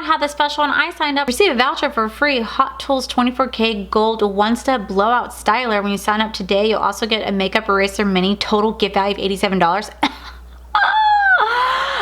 out how the special and I signed up. Receive a voucher for free Hot Tools 24K Gold One-Step Blowout Styler. When you sign up today, you'll also get a makeup eraser mini, total gift value of $87.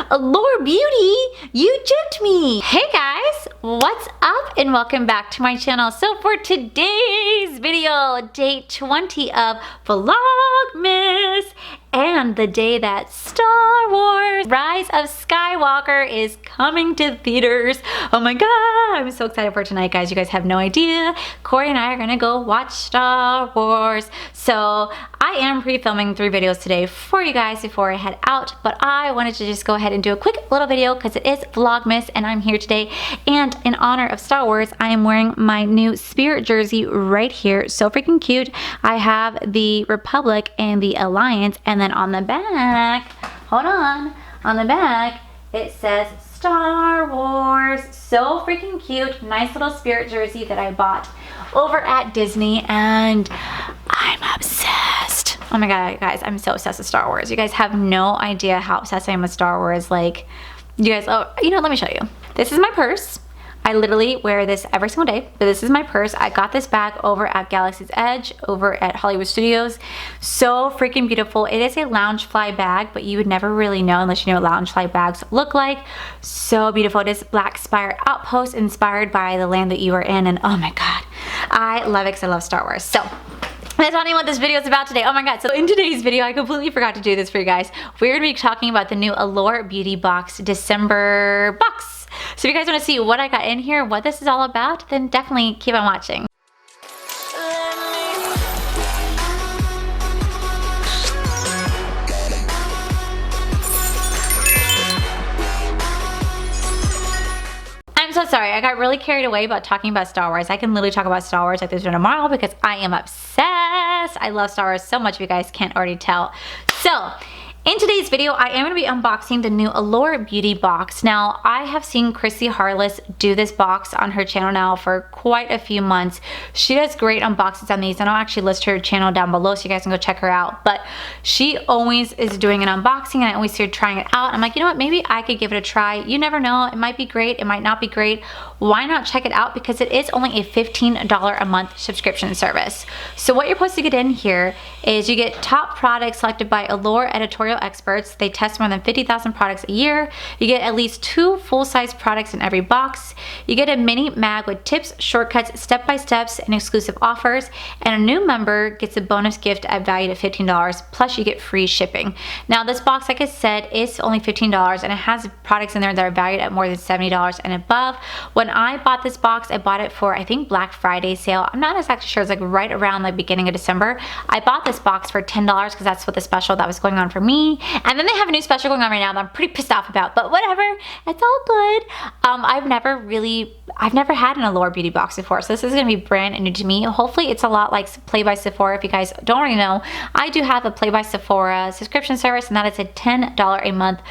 Allure Beauty, you gypped me. Hey guys, what's up and welcome back to my channel. So for today's video, day 20 of Vlogmas, and the day that Star Wars Rise of Skywalker is coming to theaters. Oh my god, I'm so excited for tonight, guys. You guys have no idea. Corey and I are gonna go watch Star Wars. So I am pre-filming 3 videos today for you guys before I head out, but I wanted to just go ahead and do a quick little video because it is Vlogmas and I'm here today. And in honor of Star Wars, I am wearing my new Spirit jersey right here. So freaking cute. I have the Republic and the Alliance, and then on the back, hold on the back, it says Star Wars. So freaking cute. Nice little Spirit jersey that I bought over at Disney, and I'm obsessed. Oh my god, guys, I'm so obsessed with Star Wars. You guys have no idea how obsessed I am with Star Wars. Like, you guys, oh, you know, let me show you. This is my purse. I literally wear this every single day, but this is my purse. I got this bag over at Galaxy's Edge, over at Hollywood Studios. So freaking beautiful. It is a Loungefly bag, but you would never really know unless you know what Loungefly bags look like. So beautiful. It is Black Spire Outpost, inspired by the land that you are in, and oh my god, I love it because I love Star Wars. So that's not even what this video is about today. Oh my god, so in today's video, I completely forgot to do this for you guys. We're gonna be talking about the new Allure Beauty Box December box. So if you guys want to see what I got in here, what this is all about, then definitely keep on watching. I'm so sorry, I got really carried away about talking about Star Wars. I can literally talk about Star Wars like there's no tomorrow because I am obsessed. I love Star Wars so much, if you guys can't already tell. So in today's video, I am going to be unboxing the new Allure Beauty Box. Now, I have seen Chrissy Harless do this box on her channel now for quite a few months. She does great unboxings on these, and I'll actually list her channel down below so you guys can go check her out. But she always is doing an unboxing, and I always see her trying it out. I'm like, you know what, maybe I could give it a try. You never know, it might be great, it might not be great. Why not check it out? Because it is only a $15 a month subscription service. So what you're supposed to get in here is you get top products selected by Allure editorial experts. They test more than 50,000 products a year. You get at least 2 full-size products in every box. You get a mini mag with tips, shortcuts, step-by-steps, and exclusive offers. And a new member gets a bonus gift at valued at $15, plus you get free shipping. Now this box, like I said, is only $15, and it has products in there that are valued at more than $70 and above. When I bought this box, I bought it for, I think, Black Friday sale. I'm not exactly sure. It's like right around the beginning of December. I bought this box for $10 because that's what the special that was going on for me. And then they have a new special going on right now that I'm pretty pissed off about, but whatever, it's all good. I've never had an Allure Beauty Box before, so this is gonna be brand new to me. Hopefully it's a lot like Play by Sephora. If you guys don't already know, I do have a Play by Sephora subscription service, and that is a $10 a month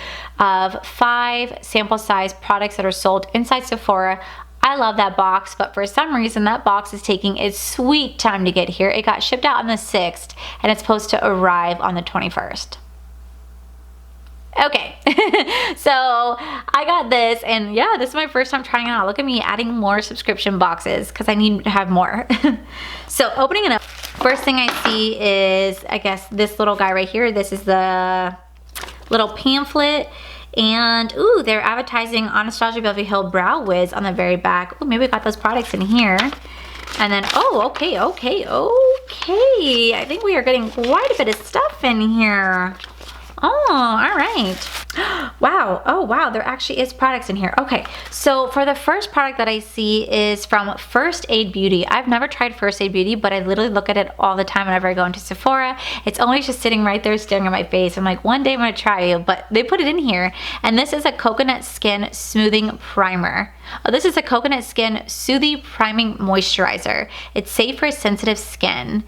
of 5 sample size products that are sold inside Sephora. I love that box, but for some reason that box is taking its sweet time to get here. It got shipped out on the 6th, and it's supposed to arrive on the 21st. Okay, so I got this, and yeah, this is my first time trying it out. Look at me adding more subscription boxes because I need to have more. So opening it up, first thing I see is, I guess, this little guy right here. This is the little pamphlet, and ooh, they're advertising Anastasia Beverly Hills Brow Wiz on the very back. Ooh, maybe we got those products in here. And then, oh, okay. I think we are getting quite a bit of stuff in here. Oh, all right. Wow. Oh, wow. There actually is products in here. Okay. So for the first product that I see is from First Aid Beauty. I've never tried First Aid Beauty, but I literally look at it all the time whenever I go into Sephora. It's always just sitting right there staring at my face. I'm like, one day I'm going to try it, but they put it in here. And this is a Coconut Skin Smoothing Primer. Oh, this is a Coconut Skin Soothing Priming Moisturizer. It's safe for sensitive skin.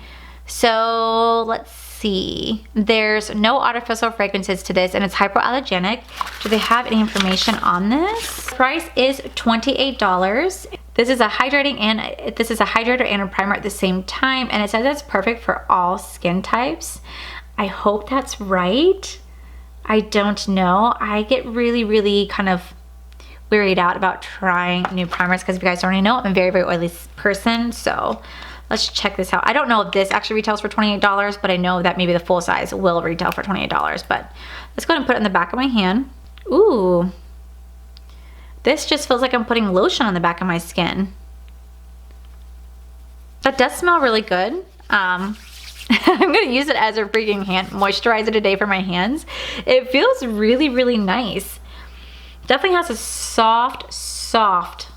So let's see. There's no artificial fragrances to this, and it's hypoallergenic. Do they have any information on this? The price is $28. This is a hydrating and hydrator and a primer at the same time, and it says it's perfect for all skin types. I hope that's right. I don't know. I get really kind of wearied out about trying new primers because if you guys already know, I'm a very, very oily person. So let's check this out. I don't know if this actually retails for $28, but I know that maybe the full size will retail for $28. But let's go ahead and put it in the back of my hand. Ooh. This just feels like I'm putting lotion on the back of my skin. That does smell really good. I'm gonna use it as a freaking hand moisturizer today for my hands. It feels really, really nice. Definitely has a soft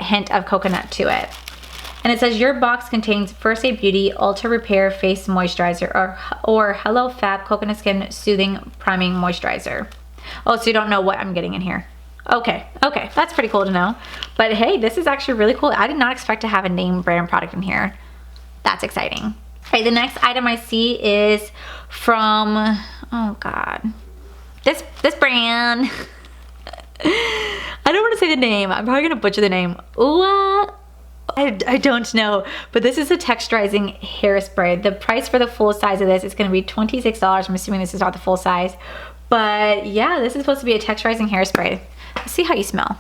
hint of coconut to it. And it says your box contains First Aid Beauty Ultra Repair Face Moisturizer or Hello Fab Coconut Skin Soothing Priming Moisturizer. Oh, so you don't know what I'm getting in here. Okay, that's pretty cool to know. But hey, this is actually really cool. I did not expect to have a name brand product in here. That's exciting. All right, the next item I see is from, oh God, this brand. I don't want to say the name. I'm probably gonna butcher the name. Ooh, I don't know, but this is a texturizing hairspray. The price for the full size of this is gonna be $26. I'm assuming this is not the full size. But yeah, this is supposed to be a texturizing hairspray. Let's see how you smell.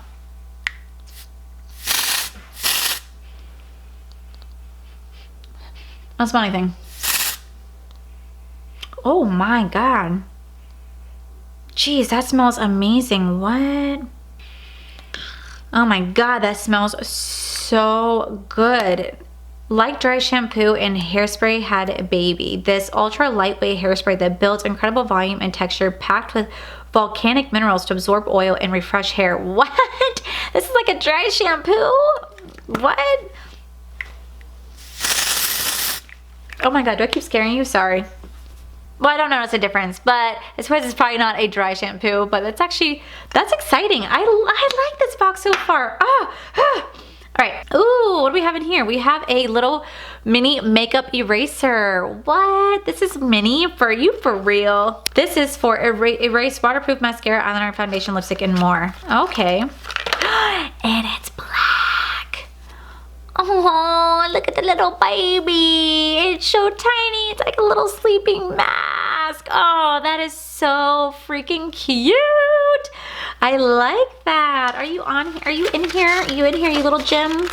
I don't smell anything. Oh my God. Jeez, that smells amazing. What? Oh my God, that smells so good. Like dry shampoo and hairspray had a baby. This ultra lightweight hairspray that builds incredible volume and texture packed with volcanic minerals to absorb oil and refresh hair. What? This is like a dry shampoo? What? Oh my God, do I keep scaring you? Sorry. Well, I don't notice a difference, but I suppose it's probably not a dry shampoo, but that's exciting. I like this box so far. All right, ooh, what do we have in here? We have a little mini makeup eraser. What? This is mini for you, for real. This is for erase waterproof mascara, eyeliner, foundation, lipstick, and more. Okay. And it's black. Oh, look at the little baby. It's so tiny. It's like a little sleeping mask. Oh, that is so freaking cute. I like that. Are you in here? Are you in here, you little gem?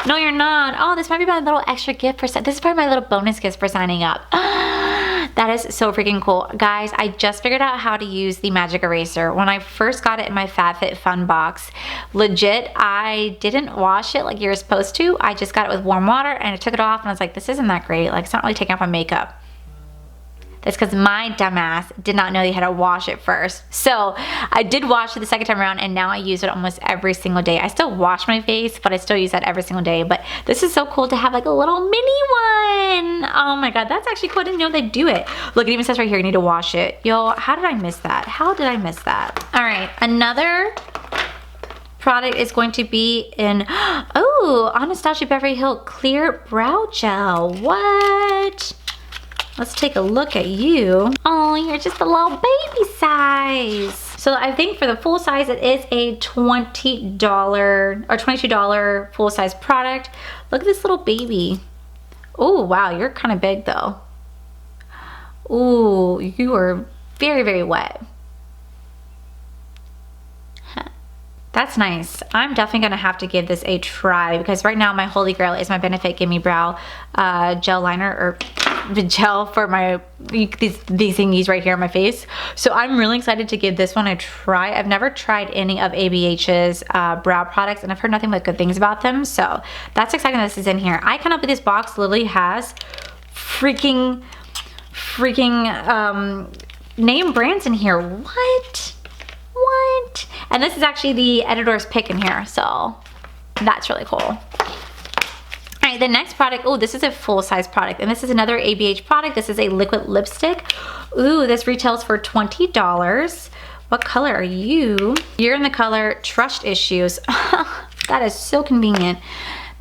No, you're not. Oh, this might be my little extra gift for, this is probably my little bonus gift for signing up. That is so freaking cool. Guys, I just figured out how to use the magic eraser. When I first got it in my FabFitFun box, legit, I didn't wash it like you're supposed to. I just got it with warm water and I took it off and I was like, this isn't that great. Like, it's not really taking off my makeup. That's because my dumbass did not know you had to wash it first. So I did wash it the second time around and now I use it almost every single day. I still wash my face, but I still use that every single day. But this is so cool to have like a little mini one. Oh my God, that's actually cool. I didn't know they do it. Look, it even says right here, you need to wash it. Yo, how did I miss that? How did I miss that? All right, another product is going to be in, oh, Anastasia Beverly Hills Clear Brow Gel. What? Let's take a look at you. Oh, you're just a little baby size. So I think for the full size, it is a $20 or $22 full size product. Look at this little baby. Oh, wow, you're kind of big though. Ooh, you are very, very wet. That's nice. I'm definitely gonna have to give this a try because right now my holy grail is my Benefit Gimme Brow gel liner, or the gel for my these thingies right here on my face. So I'm really excited to give this one a try. I've never tried any of ABH's brow products and I've heard nothing but good things about them. So that's exciting that this is in here. I cannot believe this box literally has freaking name brands in here. What? And this is actually the editor's pick in here, so that's really cool. All right, the next product, oh, this is a full-size product, and this is another ABH product. This is a liquid lipstick. Ooh, this retails for $20. What color are you? You're in the color Trust Issues. That is so convenient.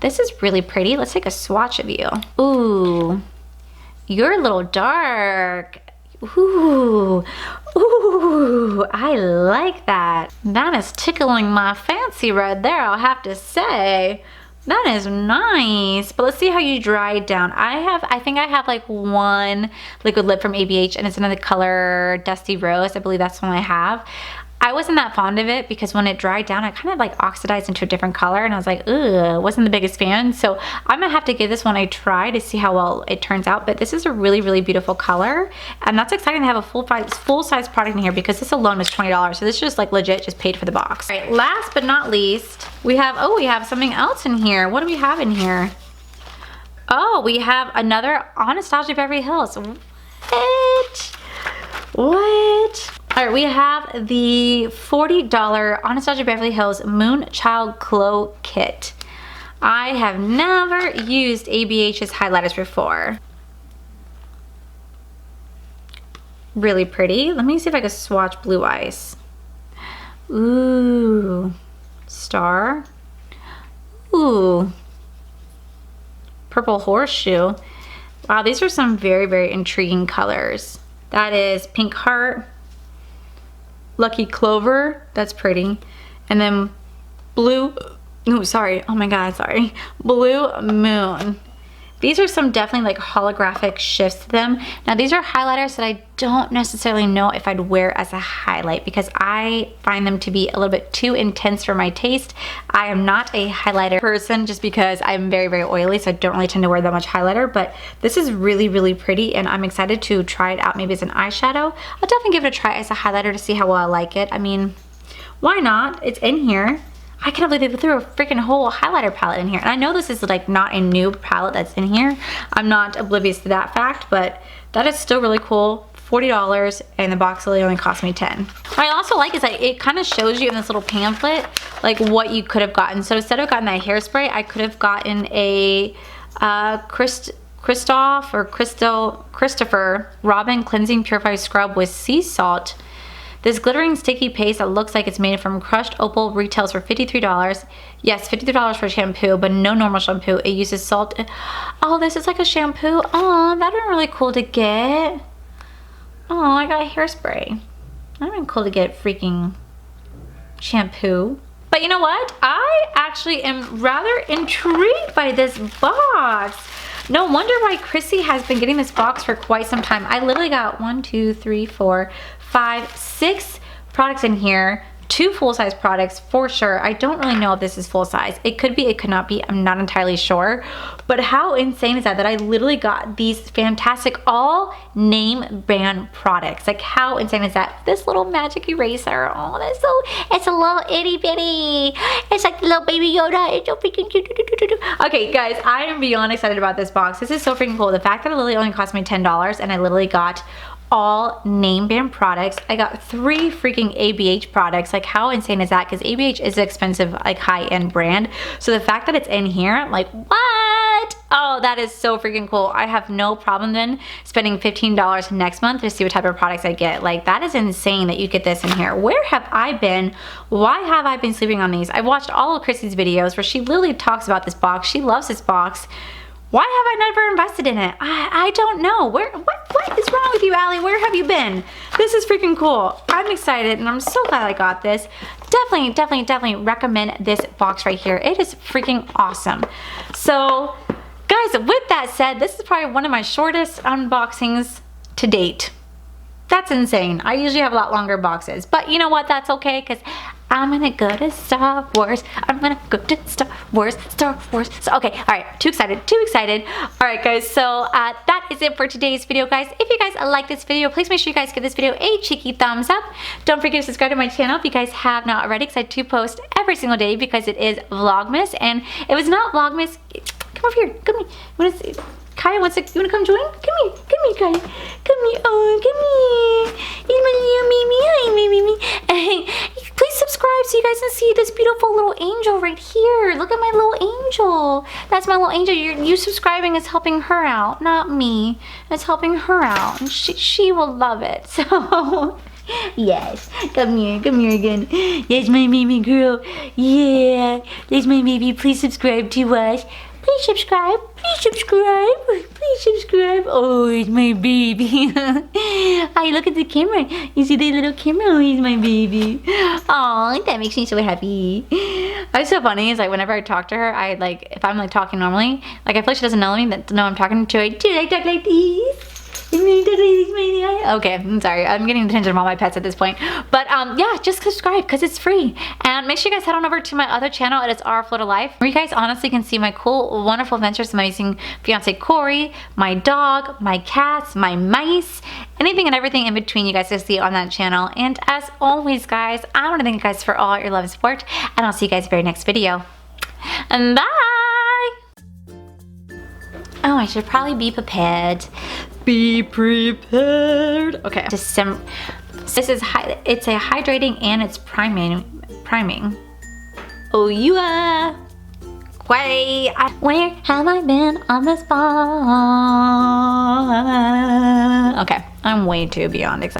This is really pretty. Let's take a swatch of you. Ooh, you're a little dark. Ooh, I like that. That is tickling my fancy right there, I'll have to say. That is nice. But let's see how you dry it down. I think I have like one liquid lip from ABH and it's in the color Dusty Rose. I believe that's the one I have. I wasn't that fond of it because when it dried down, it kind of like oxidized into a different color, and I was like, ugh, wasn't the biggest fan. So I'm gonna have to give this one a try to see how well it turns out. But this is a really, really beautiful color, and that's exciting to have a full size product in here because this alone was $20. So this just like legit just paid for the box. All right, last but not least, we have something else in here. What do we have in here? Oh, we have another Anastasia Beverly Hills. What? All right, we have the $40 Anastasia Beverly Hills Moonchild Glow Kit. I have never used ABH's highlighters before. Really pretty. Let me see if I can swatch Blue Ice. Ooh, Star. Ooh, Purple Horseshoe. Wow, these are some very, very intriguing colors. That is Pink Heart, Lucky Clover, that's pretty. And then Blue, oh sorry, oh my god, sorry. Blue Moon. These are some definitely like holographic shifts to them. Now these are highlighters that I don't necessarily know if I'd wear as a highlight because I find them to be a little bit too intense for my taste. I am not a highlighter person just because I'm very, very oily, so I don't really tend to wear that much highlighter, but this is really, really pretty and I'm excited to try it out maybe as an eyeshadow. I'll definitely give it a try as a highlighter to see how well I like it. I mean, why not? It's in here. I can't believe they threw a freaking whole highlighter palette in here. And I know this is like not a new palette that's in here. I'm not oblivious to that fact, but that is still really cool. $40 and the box really only cost me $10. What I also like is that it kind of shows you in this little pamphlet like what you could have gotten. So instead of gotten that hairspray, I could have gotten a Christopher Robin Cleansing Purified Scrub with sea salt. This glittering sticky paste that looks like it's made from crushed opal retails for $53. Yes, $53 for shampoo, but no normal shampoo. It uses salt. Oh, this is like a shampoo. Oh, that'd been really cool to get. Oh, I got hairspray. That'd been cool to get freaking shampoo. But you know what? I actually am rather intrigued by this box. No wonder why Chrissy has been getting this box for quite some time. I literally got 1, 2, 3, 4, 5, 6 products in here. 2 full-size products for sure. I don't really know if this is full-size. It could be, it could not be. I'm not entirely sure. But how insane is that I literally got these fantastic all name brand products. Like how insane is that? This little magic eraser. Oh, that's so, it's a little itty bitty. It's like the little baby Yoda. It's so freaking cute. Okay, guys, I am beyond excited about this box. This is so freaking cool. The fact that it literally only cost me $10 and I literally got all name brand products. I got 3 freaking ABH products. Like how insane is that? Because ABH is an expensive like high-end brand. So the fact that it's in here, like what? Oh, that is so freaking cool. I have no problem then spending $15 next month to see what type of products I get. Like that is insane that you get this in here. Where have I been? Why have I been sleeping on these? I've watched all of Chrissy's videos where she literally talks about this box. She loves this box. Why have I never invested in it? I don't know. What is wrong with you, Allie? Where have you been? This is freaking cool. I'm excited and I'm so glad I got this. Definitely recommend this box right here. It is freaking awesome. So, guys, with that said, this is probably one of my shortest unboxings to date. That's insane. I usually have a lot longer boxes, but you know what? That's okay because I'm gonna go to Star Wars. I'm gonna go to Star Wars. So, okay, all right, too excited. All right, guys, so that is it for today's video, guys. If you guys like this video, please make sure you guys give this video a cheeky thumbs up. Don't forget to subscribe to my channel if you guys have not already, because I do post every single day because it is Vlogmas, and if it's not Vlogmas, come over here, come here. Kaya wants to, you wanna come join? Come here, Kaya. Come here, oh, come here. He's my little baby, hi, baby. Please subscribe so you guys can see this beautiful little angel right here. Look at my little angel. That's my little angel. You subscribing is helping her out, not me. It's helping her out, and she will love it. So, yes, come here again. Yes, my baby girl. Yeah, there's my baby. Please subscribe to us. Please subscribe. Oh, it's my baby. I look at the camera. You see the little camera? Oh, he's my baby. Oh, that makes me so happy. What's so funny is like whenever I talk to her, I like, if I'm like talking normally, like I feel like she doesn't know me, that know I'm talking to her. I do like talk like this. Okay, I'm sorry. I'm getting attention from all my pets at this point. But yeah, just subscribe because it's free. And make sure you guys head on over to my other channel. It is Our Flow to Life, where you guys honestly can see my cool, wonderful adventures, my amazing fiance Corey, my dog, my cats, my mice, anything and everything in between you guys can see on that channel. And as always, guys, I want to thank you guys for all your love and support. And I'll see you guys very next video. And bye! Oh, I should probably be prepared. Be prepared. Okay. December. This is it's a hydrating and it's priming. Oh, you are. Wait. Where have I been on this ball? Okay, I'm way too beyond excited.